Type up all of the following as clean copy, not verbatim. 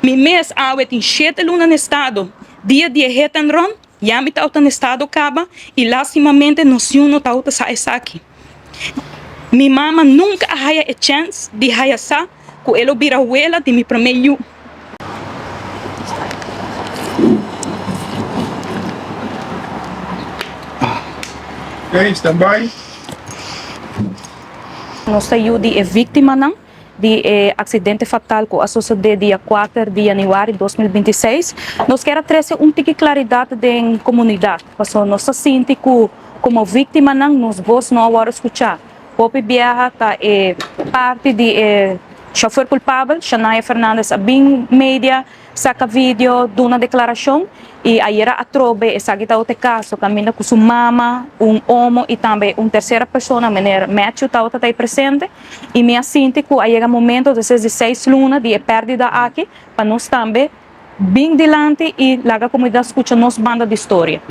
Mi mês awet em 7 lunas no estado. Dia de retanron, já me tauta no estado caba e lastimamente no senhor não tauta sa aqui. Mi mama nunca haya a chance de haya sa com ela birahuela de mi primeiro. Okay, stand by. Nossa Yudi é vítima não de acidente fatal que sucedeu dia 4 de janeiro de 2026. Nós queremos trazer tique claridade da comunidade. Porque nós sentimos que como vítima não nos voz não agora escuchar. Popi Biaha tá parte de chofer culpável, Shania Fernandes, a bem média, saca vídeo de uma declaração e aí era a trobe, essa aqui tá outro caso, caminha com sua mama, homo e também terceira pessoa, menor Matthew tá aí presente e me sinto que aí é o momento de 16 lunas de perdida aqui, para nós também bem dilante e lá a comunidade escuta nossa banda de história.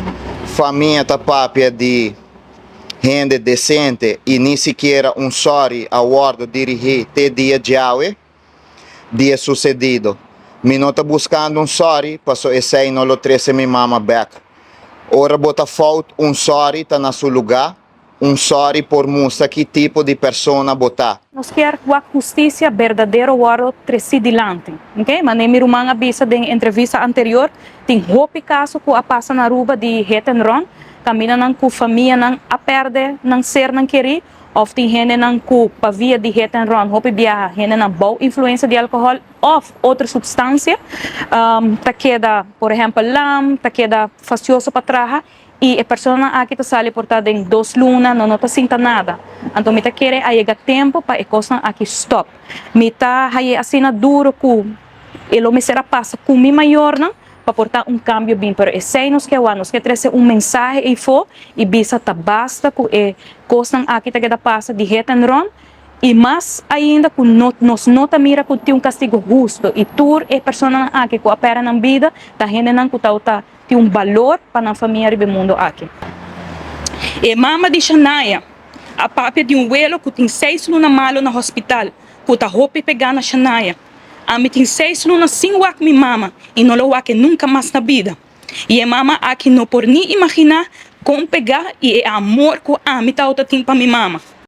Família tá papia de gente decente e nem sequer sorry a word dirigir te dia de hoje, dia sucedido. Me não tá buscando sorry, passou esse aí não lo trouxe minha mama back. Ora bota falta sorry tá na seu lugar, sorry por mostrar que tipo de pessoa botar. Nós queremos a justiça verdadeira agora treci dilante, ok? Mas nem minha irmã avisa em entrevista anterior, tem roupa caso que a passa na rua de Hetenron, camina não com família não a perde, não ser não querer, ou tem gente não com pavia de Hetenron, roupa viaja, gente não boa influência de álcool ou outra substância, tá queda, por exemplo, tá queda fastioso para trás. E a pessoa aqui está sali portada em 2 lunas, não está sinta nada. Então, me tá querendo aí tempo para a coisa aqui stop. Me tá aí assim duro que ele me será passa com mi maior, não? Para portar cambio bem. Pero esse nós quer trazer mensagem e for e bisa tá basta com a coisa aqui tá passa de retanron. E mais ainda, que nós nota mira que tem castigo justo. E tur é pessoa aqui que opera na vida, tá gente não que tá tem valor para a família do mundo aqui. E mama de Shania, a papia de vuelo que tem 6 lunas malo no hospital, que tá roupa pegar na Shania. A mim tem 6 lunas sem wak minha mama e não lo wak nunca mais na vida. E a mama aqui não por nem imaginar como pegar e é amor que a mim tá outra tem para minha mama.